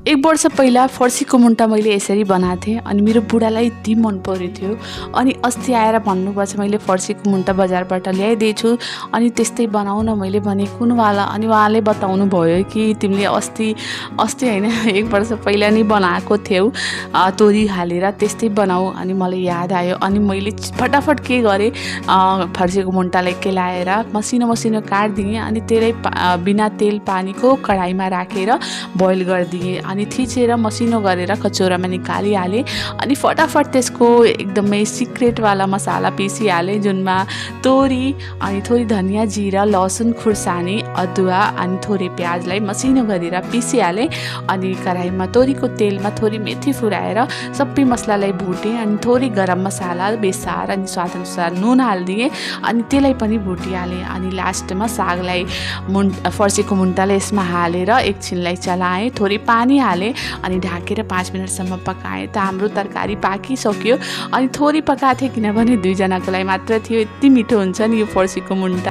1 वर्ष पहिला फर्सीको मुन्टा मैले यसरी बनाएको थिएँ अनि मेरो बुढालाई यति मन परेको थियो। अनि अस्ति आएर भन्नुभएछ मैले फर्सीको मुन्टा बजारबाट ल्याइदिएछु अनि त्यस्तै बनाऊ न मैले भने कुनवाला। अनि उहाँले बताउनु भयो कि तिमीले अस्ति होइन 1 वर्ष पहिला नै बनाएको थियौ तोरी हालेर, त्यस्तै बनाऊ। अनि मलाई याद आयो अनि मैले फटाफट के गरेँ, फर्सीको मुन्टालाई केलाएर मसिनो मसिनो काटिदिएँ अनि त्यसलाई बिना तेल पानीको कढाईमा राखेर बोइल गरिदिएँ अनि थिचेर मसिनो गरेर कचौरामा निकालिहालेँ। अनि फटाफट त्यसको एकदमै सिक्रेटवाला मसाला पिसिहालेँ जुनमा तोरी अनि थोरै धनियाँ जिरा लसुन खुर्सानी अदुवा अनि थोरै प्याजलाई मसिनो गरेर पिसिहालेँ। अनि कराहीमा तोरीको तेलमा थोरै मेथी फुराएर सबै मसलालाई भुटेँ अनि थोरै गरम मसाला बेसार अनि स्वादअनुसार नुन हालिदिएँ अनि त्यसलाई पनि भुटिहालेँ। अनि लास्टमा सागलाई फर्सीको मुन्टालाई यसमा हालेर एकछिनलाई चलाएँ, थोरै पानी हालेँ अनि ढाकेर 5 मिनटसम्म पकाएँ। त हाम्रो तरकारी पाकिसक्यो। अनि थोरै पकाएको थिएँ किनभने 2 जनाको लागि मात्र थियो। यति मिठो हुन्छ नि यो फर्सीको मुन्टा।